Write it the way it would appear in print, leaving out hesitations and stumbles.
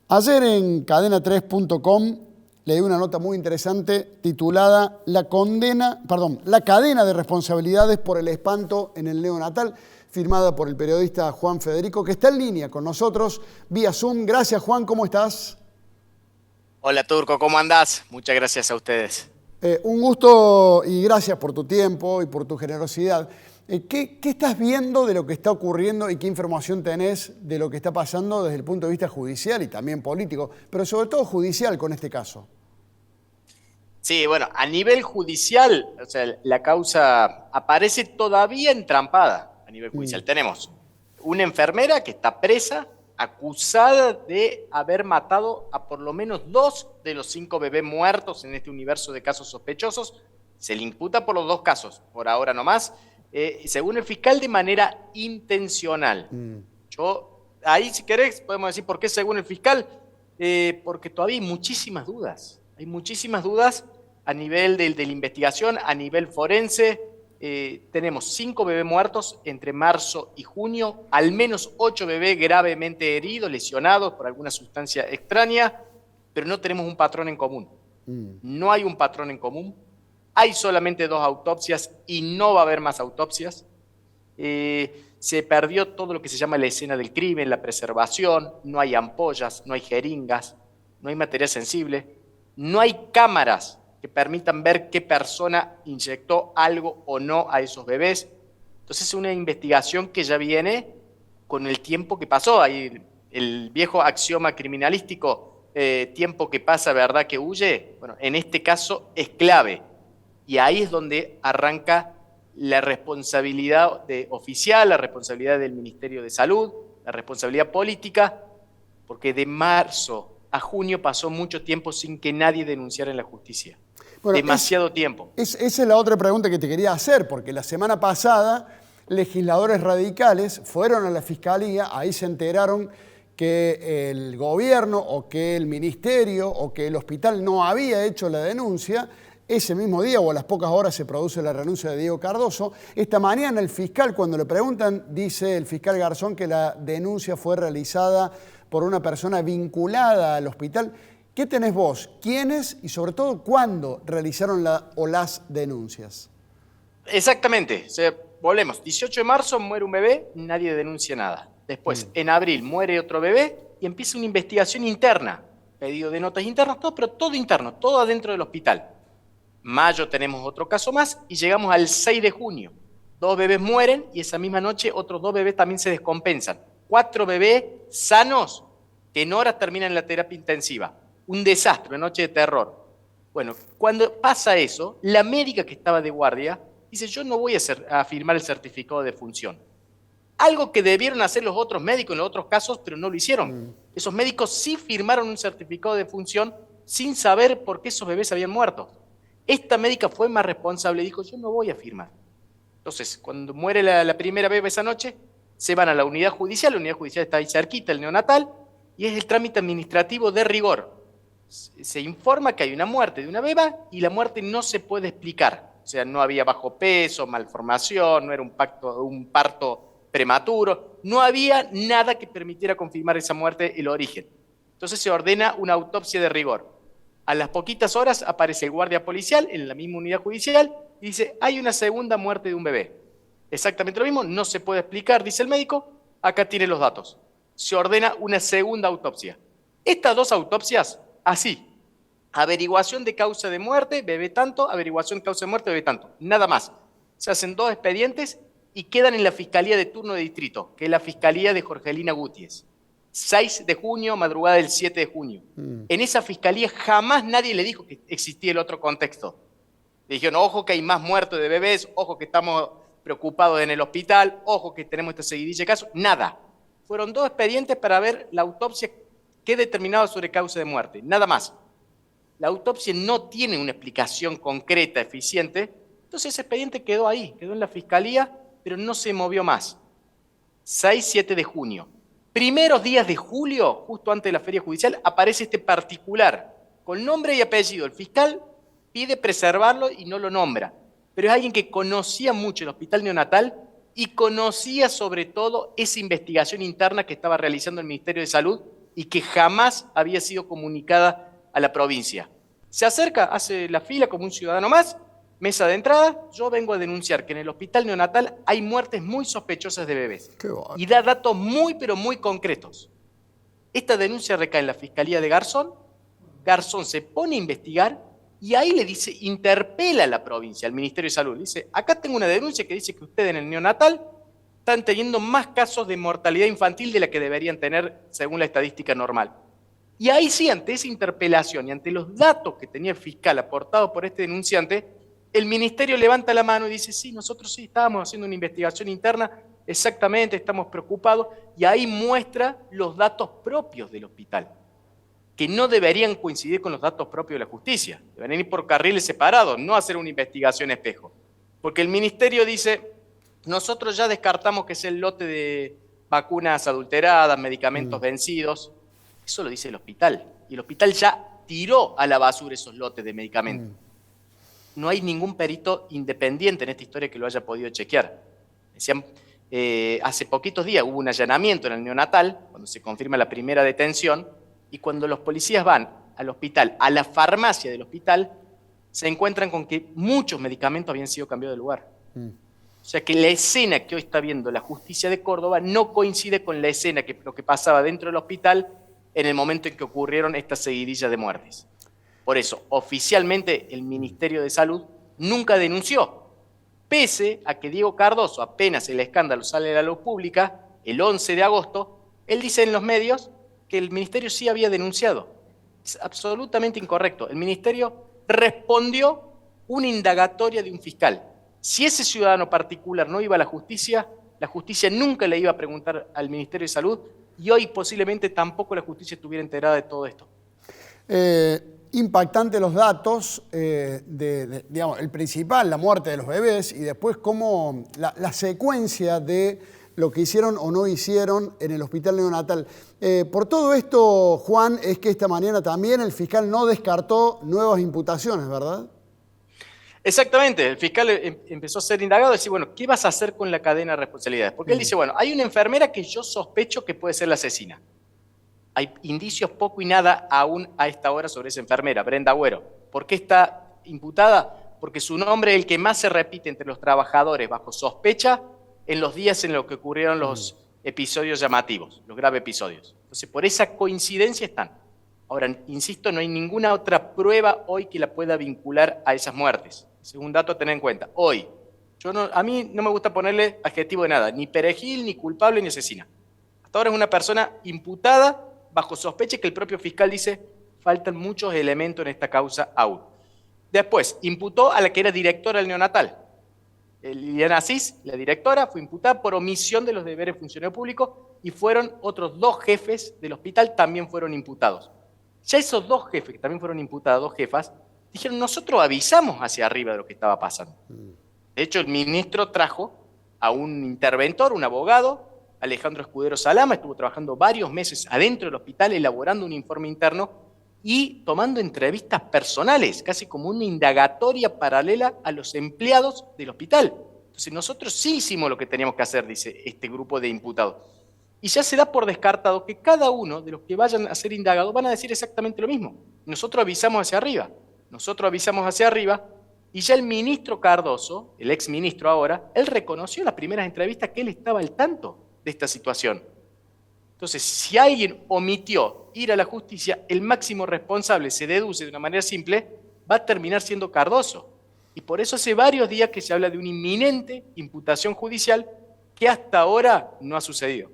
Ayer en cadena3.com leí una nota muy interesante titulada La cadena de responsabilidades por el espanto en el neonatal, firmada por el periodista Juan Federico, que está en línea con nosotros vía Zoom. Gracias, Juan, ¿cómo estás? Hola Turco, ¿cómo andás? Muchas gracias a ustedes. Un gusto y gracias por tu tiempo y por tu generosidad. ¿Qué estás viendo de lo que está ocurriendo y qué información tenés de lo que está pasando desde el punto de vista judicial y también político, pero sobre todo judicial con este caso? Sí, bueno, a nivel judicial, o sea, la causa aparece todavía entrampada a nivel judicial. Tenemos una enfermera que está presa, acusada de haber matado a por lo menos 2 de los 5 bebés muertos en este universo de casos sospechosos. Se le imputa por los 2 casos, por ahora nomás, según el fiscal, de manera intencional. Ahí, si querés, podemos decir por qué según el fiscal, porque todavía hay muchísimas dudas. Hay muchísimas dudas a nivel de la investigación, a nivel forense. Tenemos 5 bebés muertos entre marzo y junio, al menos 8 bebés gravemente heridos, lesionados por alguna sustancia extraña, pero no tenemos un patrón en común. No hay un patrón en común. Hay solamente 2 autopsias y no va a haber más autopsias. Se perdió todo lo que se llama la escena del crimen, la preservación, no hay ampollas, no hay jeringas, no hay material sensible, no hay cámaras que permitan ver qué persona inyectó algo o no a esos bebés. Entonces es una investigación que ya viene con el tiempo que pasó. Ahí el viejo axioma criminalístico, tiempo que pasa, verdad que huye, bueno, en este caso es clave. Y ahí es donde arranca la responsabilidad oficial, la responsabilidad del Ministerio de Salud, la responsabilidad política, porque de marzo a junio pasó mucho tiempo sin que nadie denunciara en la justicia. Bueno, demasiado tiempo. Esa es la otra pregunta que te quería hacer, porque la semana pasada legisladores radicales fueron a la fiscalía, ahí se enteraron que el gobierno o que el ministerio o que el hospital no había hecho la denuncia. Ese mismo día o a las pocas horas se produce la renuncia de Diego Cardoso. Esta mañana el fiscal, cuando le preguntan, dice el fiscal Garzón que la denuncia fue realizada por una persona vinculada al hospital. ¿Qué tenés vos? ¿Quiénes y sobre todo cuándo realizaron las denuncias? Exactamente. O sea, volvemos. 18 de marzo muere un bebé, nadie denuncia nada. Después, en abril, muere otro bebé y empieza una investigación interna. Pedido de notas internas, todo, pero todo interno, todo adentro del hospital. Mayo tenemos otro caso más y llegamos al 6 de junio. 2 bebés mueren y esa misma noche otros 2 bebés también se descompensan. 4 bebés sanos que en horas terminan en la terapia intensiva. Un desastre, una noche de terror. Bueno, cuando pasa eso, la médica que estaba de guardia dice: yo no voy a firmar el certificado de defunción. Algo que debieron hacer los otros médicos en los otros casos, pero no lo hicieron. Esos médicos sí firmaron un certificado de defunción sin saber por qué esos bebés habían muerto. Esta médica fue más responsable y dijo: yo no voy a firmar. Entonces, cuando muere la primera bebé esa noche, se van a la unidad judicial está ahí cerquita, el neonatal, y es el trámite administrativo de rigor. Se informa que hay una muerte de una beba y la muerte no se puede explicar. O sea, no había bajo peso, malformación, no era un parto prematuro, no había nada que permitiera confirmar esa muerte, el origen. Entonces se ordena una autopsia de rigor. A las poquitas horas aparece el guardia policial en la misma unidad judicial y dice: hay una segunda muerte de un bebé. Exactamente lo mismo, no se puede explicar, dice el médico, acá tiene los datos. Se ordena una segunda autopsia. Estas 2 autopsias, así: averiguación de causa de muerte, bebé tanto; averiguación de causa de muerte, bebé tanto. Nada más. Se hacen 2 expedientes y quedan en la Fiscalía de Turno de Distrito, que es la Fiscalía de Jorgelina Gutiérrez. 6 de junio, madrugada del 7 de junio. En esa fiscalía jamás nadie le dijo que existía el otro contexto. Le dijeron: ojo que hay más muertos de bebés, ojo que estamos preocupados en el hospital, ojo que tenemos esta seguidilla de casos. Nada. Fueron 2 expedientes para ver la autopsia que determinaba sobre causa de muerte. Nada más. La autopsia no tiene una explicación concreta, eficiente. Entonces ese expediente quedó ahí, quedó en la fiscalía, pero no se movió más. 6, 7 de junio. Primeros días de julio, justo antes de la feria judicial, aparece este particular, con nombre y apellido. El fiscal pide preservarlo y no lo nombra, pero es alguien que conocía mucho el hospital neonatal y conocía sobre todo esa investigación interna que estaba realizando el Ministerio de Salud y que jamás había sido comunicada a la provincia. Se acerca, hace la fila como un ciudadano más, mesa de entrada, yo vengo a denunciar que en el hospital neonatal hay muertes muy sospechosas de bebés. Y da datos muy, pero muy concretos. Esta denuncia recae en la Fiscalía de Garzón, Garzón se pone a investigar y ahí le dice, interpela a la provincia, al Ministerio de Salud, le dice, acá tengo una denuncia que dice que ustedes en el neonatal están teniendo más casos de mortalidad infantil de la que deberían tener según la estadística normal. Y ahí sí, ante esa interpelación y ante los datos que tenía el fiscal aportados por este denunciante, el ministerio levanta la mano y dice, sí, nosotros sí estábamos haciendo una investigación interna, exactamente, estamos preocupados, y ahí muestra los datos propios del hospital, que no deberían coincidir con los datos propios de la justicia, deberían ir por carriles separados, no hacer una investigación espejo. Porque el ministerio dice, nosotros ya descartamos que es el lote de vacunas adulteradas, medicamentos vencidos. Eso lo dice el hospital. Y el hospital ya tiró a la basura esos lotes de medicamentos. No hay ningún perito independiente en esta historia que lo haya podido chequear. Decían, hace poquitos días hubo un allanamiento en el neonatal, cuando se confirma la primera detención, y cuando los policías van al hospital, a la farmacia del hospital, se encuentran con que muchos medicamentos habían sido cambiados de lugar. O sea que la escena que hoy está viendo la justicia de Córdoba no coincide con la escena que lo que pasaba dentro del hospital en el momento en que ocurrieron estas seguidillas de muertes. Por eso, oficialmente, el Ministerio de Salud nunca denunció, pese a que Diego Cardoso, apenas el escándalo sale a la luz pública, el 11 de agosto, él dice en los medios que el Ministerio sí había denunciado. Es absolutamente incorrecto. El Ministerio respondió una indagatoria de un fiscal. Si ese ciudadano particular no iba a la justicia nunca le iba a preguntar al Ministerio de Salud y hoy posiblemente tampoco la justicia estuviera enterada de todo esto. Impactante los datos, digamos, el principal, la muerte de los bebés, y después cómo la secuencia de lo que hicieron o no hicieron en el hospital neonatal. Por todo esto, Juan, es que esta mañana también el fiscal no descartó nuevas imputaciones, ¿verdad? Exactamente, el fiscal empezó a ser indagado y decir, bueno, ¿qué vas a hacer con la cadena de responsabilidades? Porque él dice, bueno, hay una enfermera que yo sospecho que puede ser la asesina. Hay indicios poco y nada aún a esta hora sobre esa enfermera, Brenda Agüero. ¿Por qué está imputada? Porque su nombre es el que más se repite entre los trabajadores bajo sospecha en los días en los que ocurrieron los episodios llamativos, los graves episodios. Entonces, por esa coincidencia están. Ahora, insisto, no hay ninguna otra prueba hoy que la pueda vincular a esas muertes. Según dato a tener en cuenta. Hoy, a mí no me gusta ponerle adjetivo de nada, ni perejil, ni culpable, ni asesina. Hasta ahora es una persona imputada bajo sospecha que el propio fiscal dice faltan muchos elementos en esta causa aún. Después, imputó a la que era directora del neonatal. Liliana Asís, la directora, fue imputada por omisión de los deberes de funcionario público y fueron otros 2 jefes del hospital también fueron imputados. Ya esos 2 jefes que también fueron imputados, 2 jefas, dijeron, nosotros avisamos hacia arriba de lo que estaba pasando. De hecho, el ministro trajo a un interventor, un abogado, Alejandro Escudero Salama, estuvo trabajando varios meses adentro del hospital, elaborando un informe interno y tomando entrevistas personales, casi como una indagatoria paralela a los empleados del hospital. Entonces, nosotros sí hicimos lo que teníamos que hacer, dice este grupo de imputados. Y ya se da por descartado que cada uno de los que vayan a ser indagados van a decir exactamente lo mismo. Nosotros avisamos hacia arriba. Nosotros avisamos hacia arriba y ya el ministro Cardoso, el exministro ahora, él reconoció en las primeras entrevistas que él estaba al tanto de esta situación. Entonces, si alguien omitió ir a la justicia, el máximo responsable, se deduce de una manera simple, va a terminar siendo Cardoso. Y por eso hace varios días que se habla de una inminente imputación judicial que hasta ahora no ha sucedido.